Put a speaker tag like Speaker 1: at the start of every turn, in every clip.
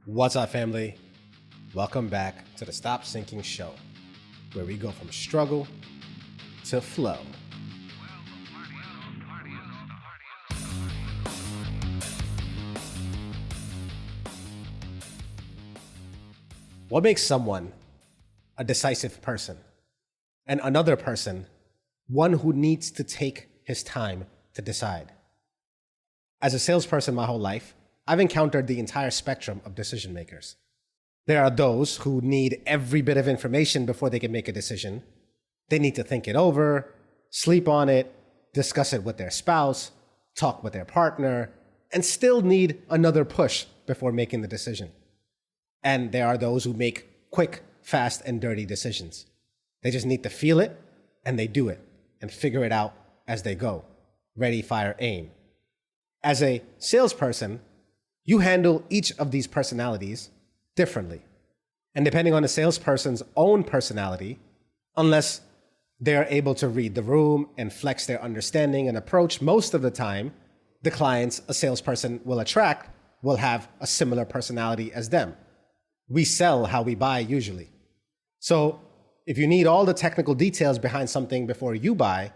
Speaker 1: What's up, family? Welcome back to the Stop Sinking Show, where we go from struggle to flow. What makes someone a decisive person and another person one who needs to take his time to decide? As a salesperson my whole life, I've encountered the entire spectrum of decision makers. There are those who need every bit of information before they can make a decision. They need to think it over, sleep on it, discuss it with their spouse, talk with their partner, and still need another push before making the decision. And there are those who make quick, fast, and dirty decisions. They just need to feel it, and they do it, and figure it out as they go. Ready, fire, aim. As a salesperson, you handle each of these personalities differently. And depending on the salesperson's own personality, unless they're able to read the room and flex their understanding and approach, most of the time, the clients a salesperson will attract will have a similar personality as them. We sell how we buy usually. So if you need all the technical details behind something before you buy,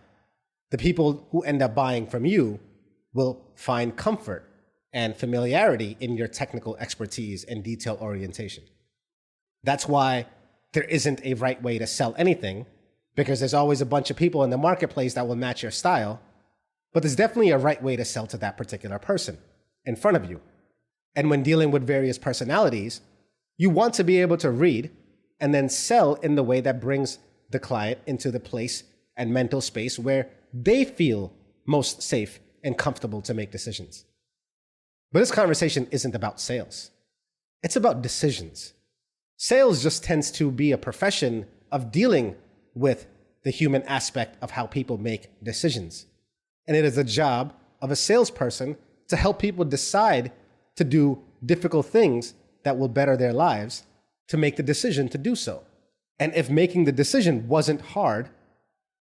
Speaker 1: the people who end up buying from you will find comfort and familiarity in your technical expertise and detail orientation. That's why there isn't a right way to sell anything, because there's always a bunch of people in the marketplace that will match your style, but there's definitely a right way to sell to that particular person in front of you. And when dealing with various personalities, you want to be able to read and then sell in the way that brings the client into the place and mental space where they feel most safe and comfortable to make decisions. But this conversation isn't about sales. It's about decisions. Sales just tends to be a profession of dealing with the human aspect of how people make decisions. And it is the job of a salesperson to help people decide to do difficult things that will better their lives, to make the decision to do so. And if making the decision wasn't hard,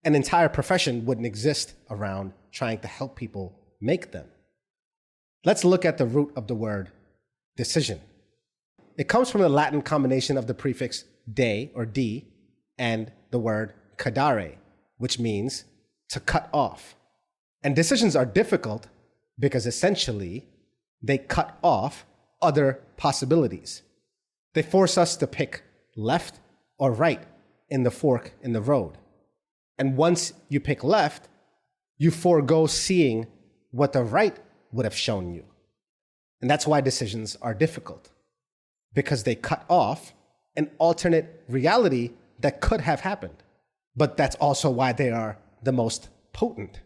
Speaker 1: an entire profession wouldn't exist around trying to help people make them. Let's look at the root of the word decision. It comes from the Latin combination of the prefix de or di and the word cadere, which means to cut off. And decisions are difficult because essentially they cut off other possibilities. They force us to pick left or right in the fork in the road. And once you pick left, you forego seeing what the right would have shown you. And that's why decisions are difficult, because they cut off an alternate reality that could have happened. But that's also why they are the most potent,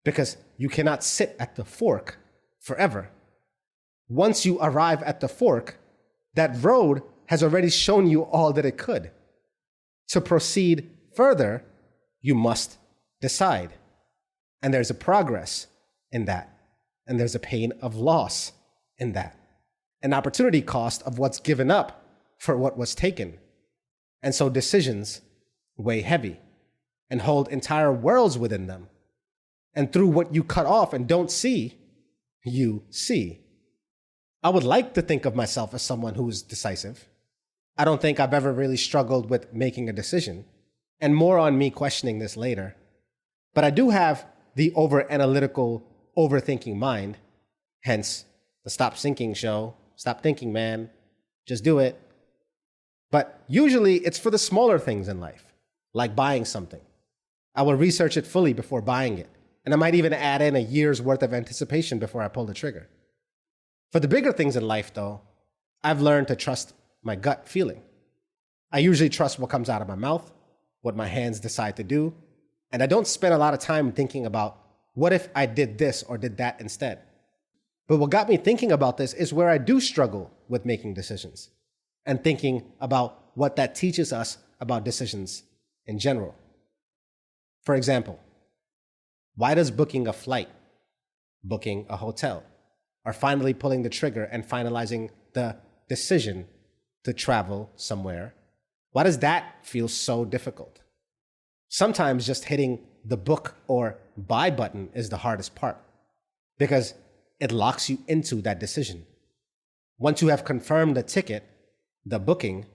Speaker 1: because you cannot sit at the fork forever. Once you arrive at the fork, that road has already shown you all that it could. To proceed further, you must decide. And there's a progress in that. And there's a pain of loss in that. An opportunity cost of what's given up for what was taken. And so decisions weigh heavy and hold entire worlds within them. And through what you cut off and don't see, you see. I would like to think of myself as someone who's decisive. I don't think I've ever really struggled with making a decision, and more on me questioning this later. But I do have the over-analytical, overthinking mind, hence the Stop Sinking Show. Stop thinking, man. Just do it. But usually it's for the smaller things in life, like buying something. I will research it fully before buying it, and I might even add in a year's worth of anticipation before I pull the trigger. For the bigger things in life, though, I've learned to trust my gut feeling. I usually trust what comes out of my mouth, what my hands decide to do, and I don't spend a lot of time thinking about what if I did this or did that instead. But what got me thinking about this is where I do struggle with making decisions and thinking about what that teaches us about decisions in general. For example, why does booking a flight, booking a hotel, or finally pulling the trigger and finalizing the decision to travel somewhere, why does that feel so difficult? Sometimes just hitting the book or buy button is the hardest part, because it locks you into that decision. Once you have confirmed the ticket, the booking,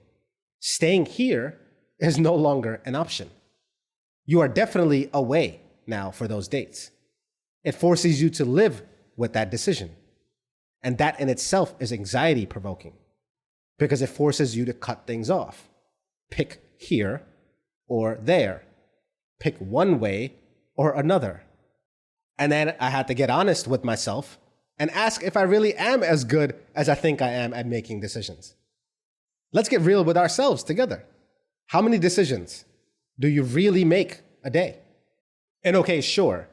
Speaker 1: staying here is no longer an option. You are definitely away now for those dates. It forces you to live with that decision. And that in itself is anxiety provoking because it forces you to cut things off. Pick here or there. Pick one way or another. And then I had to get honest with myself and ask if I really am as good as I think I am at making decisions. Let's get real with ourselves together. How many decisions do you really make a day? And okay, sure,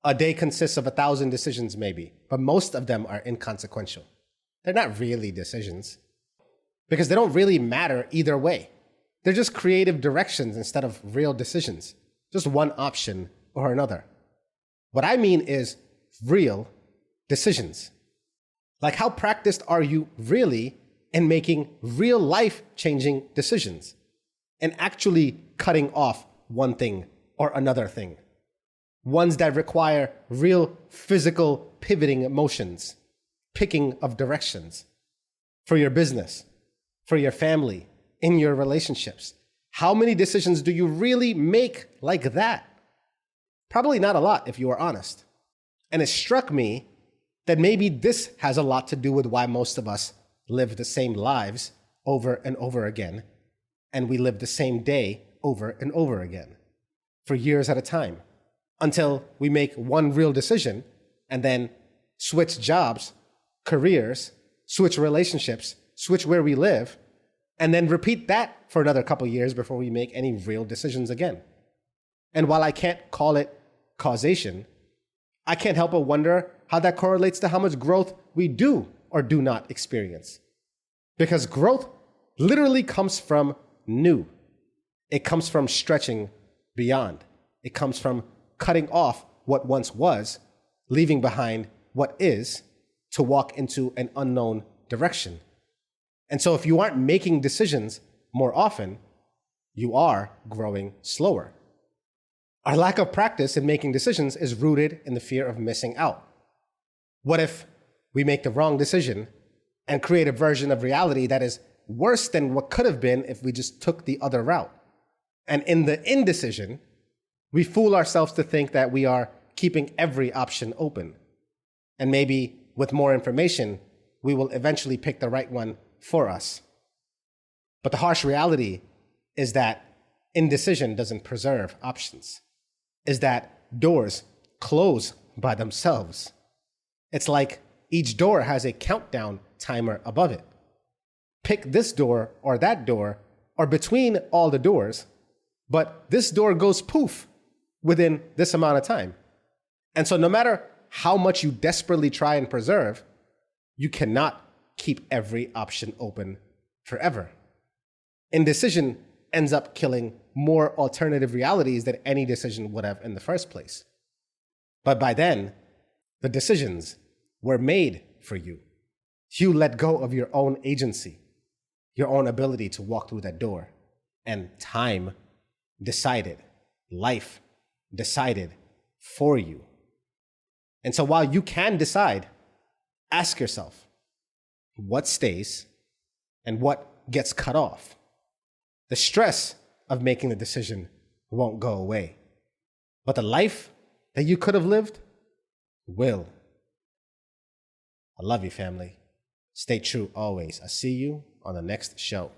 Speaker 1: a day consists of 1,000 decisions maybe, but most of them are inconsequential. They're not really decisions because they don't really matter either way. They're just creative directions instead of real decisions, just one option or another. What I mean is real decisions. Like, how practiced are you really in making real life-changing decisions and actually cutting off one thing or another thing? Ones that require real physical pivoting motions, picking of directions for your business, for your family, in your relationships. How many decisions do you really make like that? Probably not a lot if you are honest. And it struck me that maybe this has a lot to do with why most of us live the same lives over and over again, and we live the same day over and over again for years at a time, until we make one real decision and then switch jobs, careers, switch relationships, switch where we live, and then repeat that for another couple years before we make any real decisions again. And while I can't call it causation, I can't help but wonder how that correlates to how much growth we do or do not experience. Because growth literally comes from new. It comes from stretching beyond. It comes from cutting off what once was, leaving behind what is, to walk into an unknown direction. And so if you aren't making decisions more often, you are growing slower. Our lack of practice in making decisions is rooted in the fear of missing out. What if we make the wrong decision and create a version of reality that is worse than what could have been if we just took the other route? And in the indecision, we fool ourselves to think that we are keeping every option open. And maybe with more information, we will eventually pick the right one for us. But the harsh reality is that indecision doesn't preserve options, is that doors close by themselves. It's like each door has a countdown timer above it. Pick this door or that door, or between all the doors, but this door goes poof within this amount of time. And so no matter how much you desperately try and preserve, you cannot keep every option open forever. Indecision ends up killing more alternative realities than any decision would have in the first place. But by then, the decisions were made for you. You let go of your own agency, your own ability to walk through that door. And time decided, life decided for you. And so while you can decide, ask yourself, what stays and what gets cut off? The stress of making the decision won't go away, but the life that you could have lived will. I love you, family. Stay true always. I'll see you on the next show.